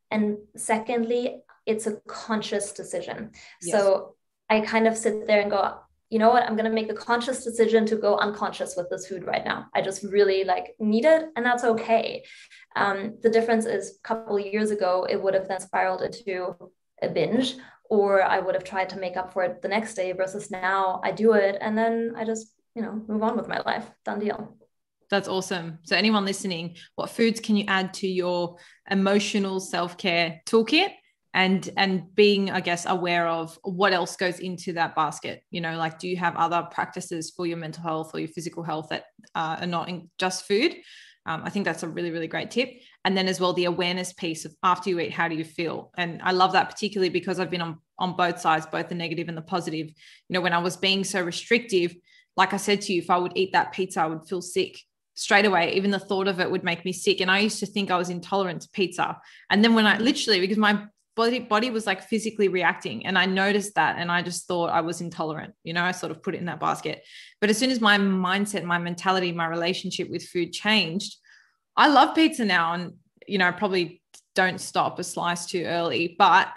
And secondly, it's a conscious decision. Yes. So I kind of sit there and go, you know what, I'm going to make the conscious decision to go unconscious with this food right now. I just really need it, and that's okay. The difference is, a couple of years ago, it would have then spiraled into a binge, or I would have tried to make up for it the next day, versus now I do it and then I just, move on with my life. Done deal. That's awesome. So anyone listening, what foods can you add to your emotional self-care toolkit? And being, I guess, aware of what else goes into that basket. Do you have other practices for your mental health or your physical health that are not in just food? I think that's a really, really great tip. And then as well, the awareness piece of after you eat, how do you feel? And I love that particularly because I've been on both sides, both the negative and the positive. When I was being so restrictive, like I said to you, if I would eat that pizza, I would feel sick. straight away, even the thought of it would make me sick. And I used to think I was intolerant to pizza. And then when I literally, because my body was like physically reacting, and I noticed that, and I just thought I was intolerant, I sort of put it in that basket. But as soon as my mindset, my mentality, my relationship with food changed, I love pizza now. And, I probably don't stop a slice too early, but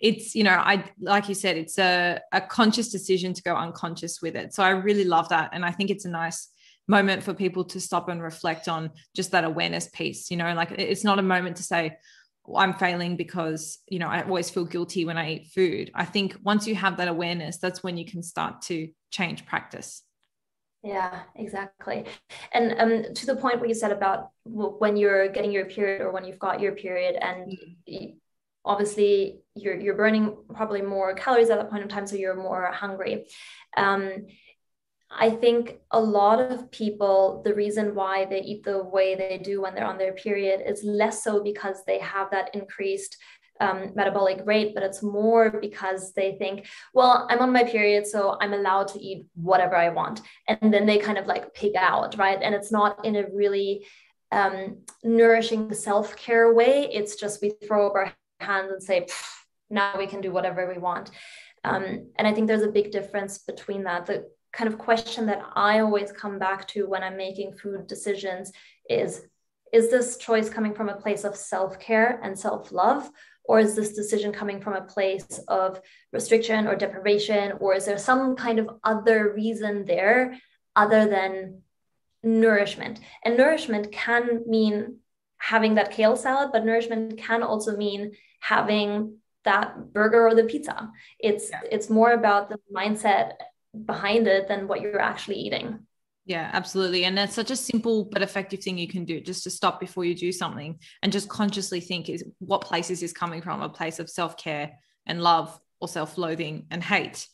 it's, I, like you said, it's a conscious decision to go unconscious with it. So I really love that. And I think it's a nice moment for people to stop and reflect on just that awareness piece, like it's not a moment to say, I'm failing because, I always feel guilty when I eat food. I think once you have that awareness, that's when you can start to change practice. Yeah, exactly. And to the point what you said about when you're getting your period or when you've got your period, and obviously you're burning probably more calories at that point in time, so you're more hungry. I think a lot of people, the reason why they eat the way they do when they're on their period is less so because they have that increased metabolic rate, but it's more because they think, well, I'm on my period, so I'm allowed to eat whatever I want. And then they kind of like pig out, right? And it's not in a really nourishing self-care way. It's just we throw up our hands and say, now we can do whatever we want. And I think there's a big difference between that. The kind of question that I always come back to when I'm making food decisions is this choice coming from a place of self-care and self-love, or is this decision coming from a place of restriction or deprivation, or is there some kind of other reason there other than nourishment? And nourishment can mean having that kale salad, but nourishment can also mean having that burger or the pizza. It's more about the mindset behind it than what you're actually eating. Yeah, absolutely. And that's such a simple but effective thing you can do, just to stop before you do something and just consciously think, is what place is this coming from? A place of self-care and love, or self-loathing and hate.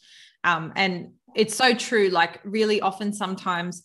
And it's so true. Like really often sometimes,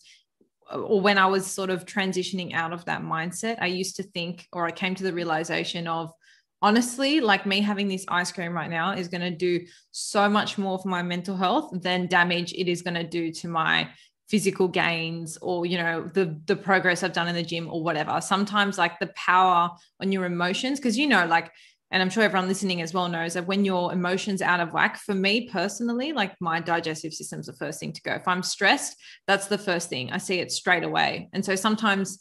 or when I was sort of transitioning out of that mindset, I used to think, or I came to the realization of, honestly, like me having this ice cream right now is going to do so much more for my mental health than damage it is going to do to my physical gains, or, the progress I've done in the gym or whatever. Sometimes like the power on your emotions, because, like, and I'm sure everyone listening as well knows that when your emotions out of whack, for me personally, like my digestive system's the first thing to go. If I'm stressed, that's the first thing. I see it straight away. And so sometimes,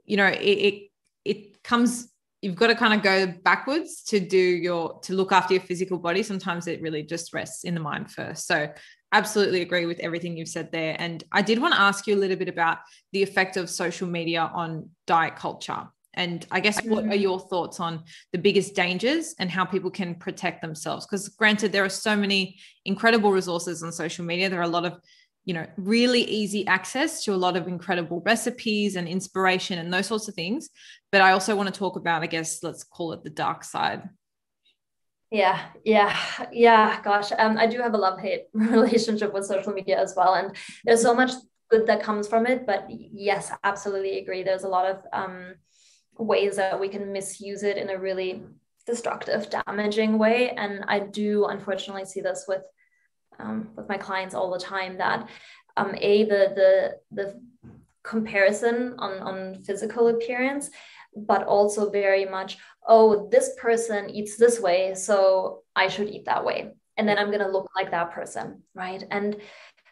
it comes, you've got to kind of go backwards to look after your physical body. Sometimes it really just rests in the mind first. So absolutely agree with everything you've said there. And I did want to ask you a little bit about the effect of social media on diet culture. And I guess what are your thoughts on the biggest dangers and how people can protect themselves? Because granted, there are so many incredible resources on social media. There are a lot of, really easy access to a lot of incredible recipes and inspiration and those sorts of things. But I also want to talk about, I guess, let's call it the dark side. Yeah. Gosh, I do have a love-hate relationship with social media as well. And there's so much good that comes from it. But yes, absolutely agree. There's a lot of ways that we can misuse it in a really destructive, damaging way. And I do unfortunately see this with my clients all the time, that the comparison on physical appearance, but also very much, oh, this person eats this way, so I should eat that way, and then I'm going to look like that person, right? And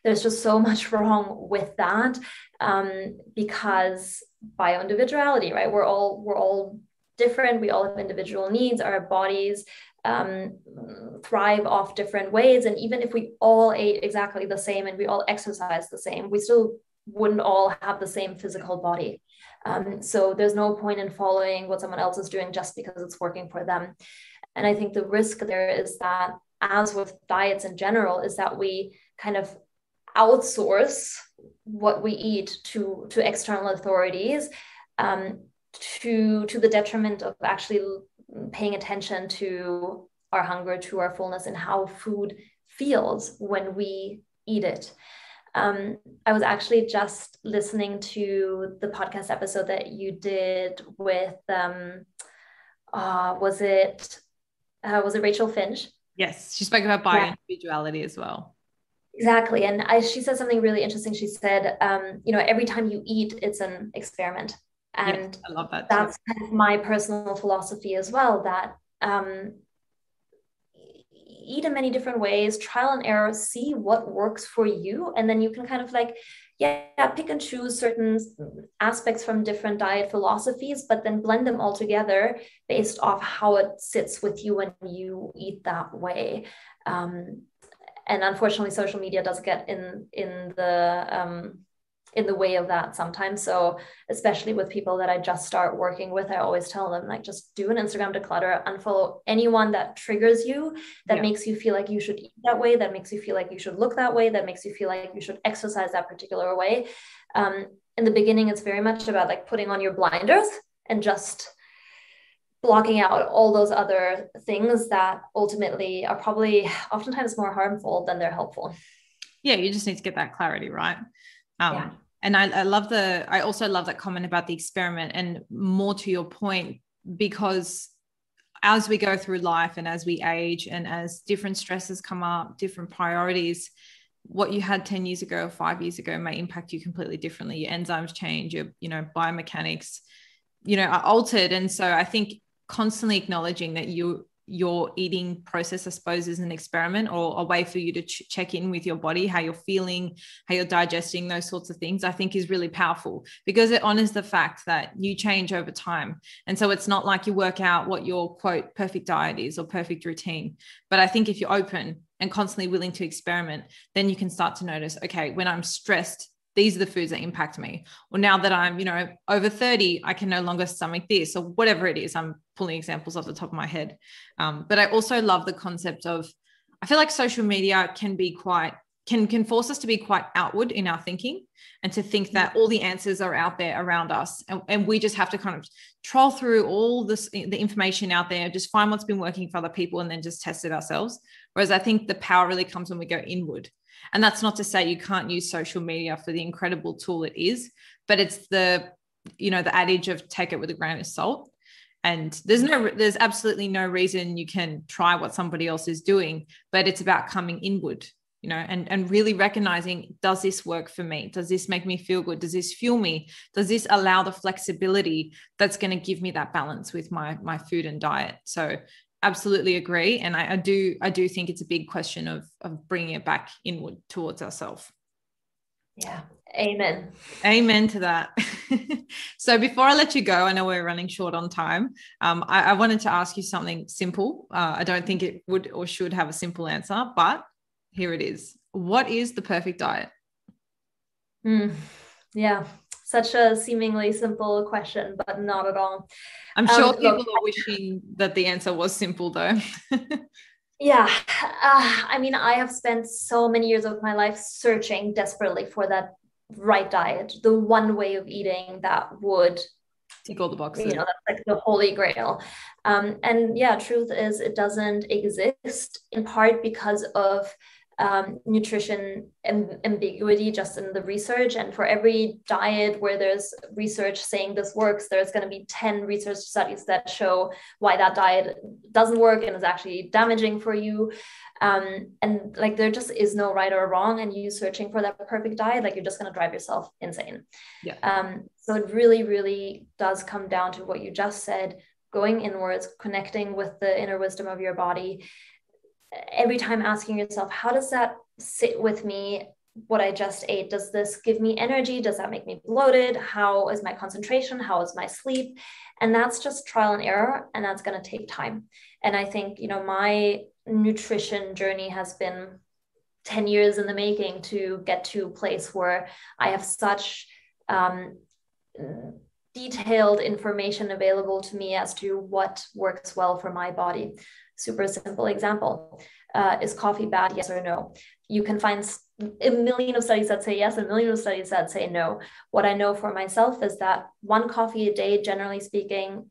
there's just so much wrong with that, because bioindividuality, right? We're all different. We all have individual needs. Our bodies thrive off different ways. And even if we all ate exactly the same and we all exercise the same, we still wouldn't all have the same physical body. So there's no point in following what someone else is doing just because it's working for them. And I think the risk there is that, as with diets in general, is that we kind of outsource what we eat to external authorities, to the detriment of actually paying attention to our hunger, to our fullness, and how food feels when we eat it. I was actually just listening to the podcast episode that you did with, was it Rachel Finch? Yes, she spoke about bioindividuality as well. Exactly. And she said something really interesting. She said, every time you eat, it's an experiment. Yes, And I love that too. that's kind of my personal philosophy as well, that eat in many different ways, trial and error, see what works for you. And then you can kind of like, yeah, pick and choose certain aspects from different diet philosophies, but then blend them all together based off how it sits with you when you eat that way. And unfortunately, social media does get in the way of that sometimes. So especially with people that I just start working with, I always tell them, like, just do an Instagram declutter, unfollow anyone that triggers you, that makes you feel like you should eat that way, that makes you feel like you should look that way, that makes you feel like you should exercise that particular way. In the beginning, it's very much about like putting on your blinders and just blocking out all those other things that ultimately are probably oftentimes more harmful than they're helpful. Yeah, you just need to get that clarity, right? And I also love that comment about the experiment, and more to your point, because as we go through life and as we age and as different stresses come up, different priorities, what you had 10 years ago or 5 years ago may impact you completely differently. Your enzymes change, your, biomechanics, are altered. And so I think constantly acknowledging that your eating process, I suppose, is an experiment or a way for you to check in with your body, how you're feeling, how you're digesting, those sorts of things, I think is really powerful, because it honors the fact that you change over time. And so it's not like you work out what your quote perfect diet is or perfect routine. But I think if you're open and constantly willing to experiment, then you can start to notice, okay, when I'm stressed, these are the foods that impact me. Or now that I'm, over 30, I can no longer stomach this, or whatever it is. I'm pulling examples off the top of my head. But I also love the concept of, I feel like social media can force us to be quite outward in our thinking, and to think that all the answers are out there around us. And we just have to kind of troll through all the information out there, just find what's been working for other people and then just test it ourselves. Whereas I think the power really comes when we go inward. And that's not to say you can't use social media for the incredible tool it is, but it's the adage of take it with a grain of salt. And there's absolutely no reason you can try what somebody else is doing, but it's about coming inward, and really recognizing, does this work for me? Does this make me feel good? Does this fuel me? Does this allow the flexibility that's going to give me that balance with my food and diet? So absolutely agree. And I do think it's a big question of bringing it back inward towards ourselves. Yeah. Amen. Amen to that. So before I let you go, I know we're running short on time. I wanted to ask you something simple. I don't think it would or should have a simple answer, but here it is. What is the perfect diet? Yeah. Such a seemingly simple question, but not at all. I'm sure people are wishing that the answer was simple, though. Yeah. I have spent so many years of my life searching desperately for that right diet, the one way of eating that would tick all the boxes. That's like the holy grail. And yeah, truth is, it doesn't exist, in part because of nutrition ambiguity just in the research. And for every diet where there's research saying this works, there's going to be 10 research studies that show why that diet doesn't work and is actually damaging for you. And like, there just is no right or wrong, and you searching for that perfect diet, like, you're just going to drive yourself insane. So it really, really does come down to what you just said: going inwards, connecting with the inner wisdom of your body. Every time asking yourself, how does that sit with me? What I just ate, does this give me energy? Does that make me bloated? How is my concentration? How is my sleep? And that's just trial and error, and that's going to take time. And I think, my nutrition journey has been 10 years in the making to get to a place where I have such detailed information available to me as to what works well for my body. Super simple example. Is coffee bad? Yes or no? You can find a million of studies that say yes, a million of studies that say no. What I know for myself is that one coffee a day, generally speaking,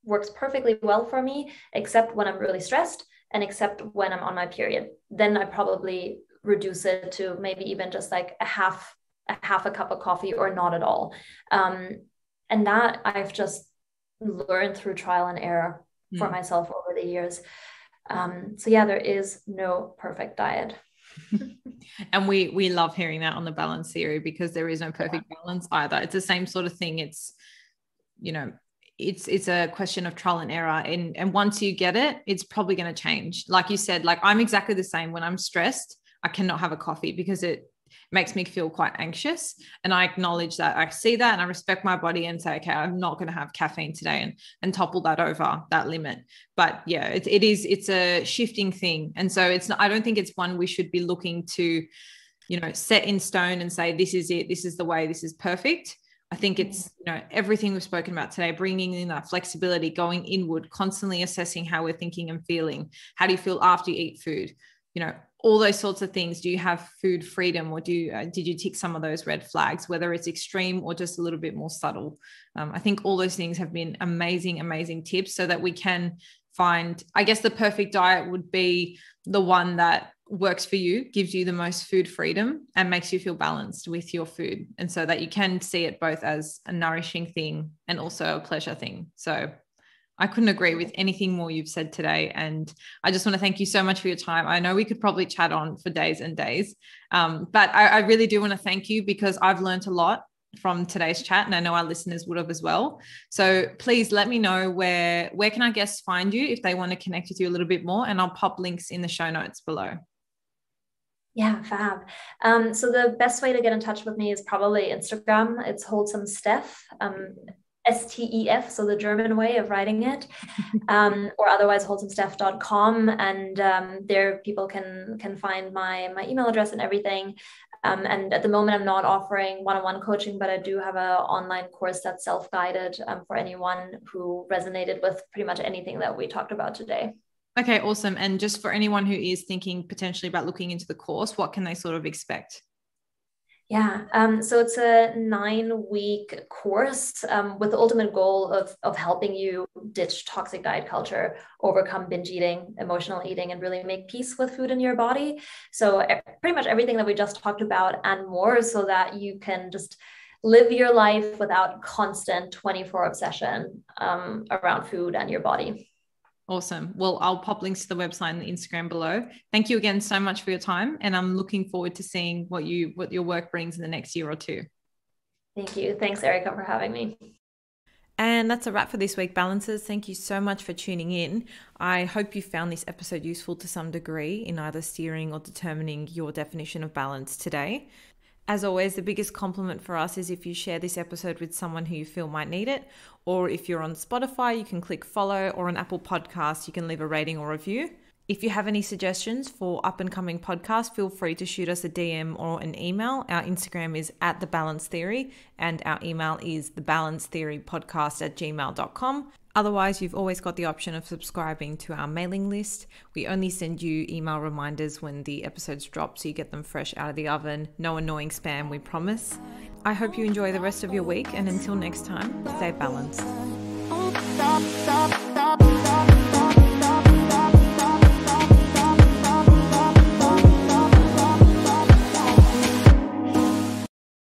works perfectly well for me, except when I'm really stressed and except when I'm on my period. Then I probably reduce it to maybe even just like a half a cup of coffee, or not at all. And that I've just learned through trial and error for myself over the years. So yeah, there is no perfect diet. And we love hearing that on the balance theory, because there is no perfect balance either. It's the same sort of thing. It's, you know, it's a question of trial and error. And once you get it, it's probably going to change. Like you said, like I'm exactly the same. When I'm stressed, I cannot have a coffee because it makes me feel quite anxious. And I acknowledge that. I see that and I respect my body and say, okay, I'm not going to have caffeine today, and topple that over that limit. But yeah, it's a shifting thing. And so I don't think it's one we should be looking to, you know, set in stone and say, this is it, this is the way, this is perfect. I think it's, you know, everything we've spoken about today, bringing in that flexibility, going inward, constantly assessing how we're thinking and feeling. How do you feel after you eat food? You know, all those sorts of things. Do you have food freedom, or did you tick some of those red flags, whether it's extreme or just a little bit more subtle? I think all those things have been amazing tips, so that we can find, I guess the perfect diet would be the one that works for you, gives you the most food freedom, and makes you feel balanced with your food. And so that you can see it both as a nourishing thing and also a pleasure thing. So I couldn't agree with anything more you've said today. And I just want to thank you so much for your time. I know we could probably chat on for days and days, but I really do want to thank you, because I've learned a lot from today's chat, and I know our listeners would have as well. So please let me know where can our guests find you if they want to connect with you a little bit more, and I'll pop links in the show notes below. Yeah, fab. So the best way to get in touch with me is probably Instagram. It's wholesome Stef, STEF, so the German way of writing it, or otherwise wholesomestef.com. And there people can find my email address and everything. And at the moment, I'm not offering one-on-one coaching, but I do have an online course that's self-guided for anyone who resonated with pretty much anything that we talked about today. Okay, awesome. And just for anyone who is thinking potentially about looking into the course, what can they sort of expect? Yeah, so it's a 9-week course with the ultimate goal of helping you ditch toxic diet culture, overcome binge eating, emotional eating, and really make peace with food in your body. So pretty much everything that we just talked about and more, so that you can just live your life without constant 24 obsession around food and your body. Awesome. Well, I'll pop links to the website and the Instagram below. Thank you again so much for your time. And I'm looking forward to seeing what your work brings in the next year or two. Thank you. Thanks, Erica, for having me. And that's a wrap for this week, Balancers. Thank you so much for tuning in. I hope you found this episode useful to some degree in either steering or determining your definition of balance today. As always, the biggest compliment for us is if you share this episode with someone who you feel might need it, or if you're on Spotify, you can click follow, or on Apple Podcasts, you can leave a rating or review. If you have any suggestions for up and coming podcasts, feel free to shoot us a DM or an email. Our Instagram is @TheBalanceTheory, and our email is thebalancetheorypodcast@gmail.com. Otherwise, you've always got the option of subscribing to our mailing list. We only send you email reminders when the episodes drop, so you get them fresh out of the oven. No annoying spam, we promise. I hope you enjoy the rest of your week, and until next time, stay balanced.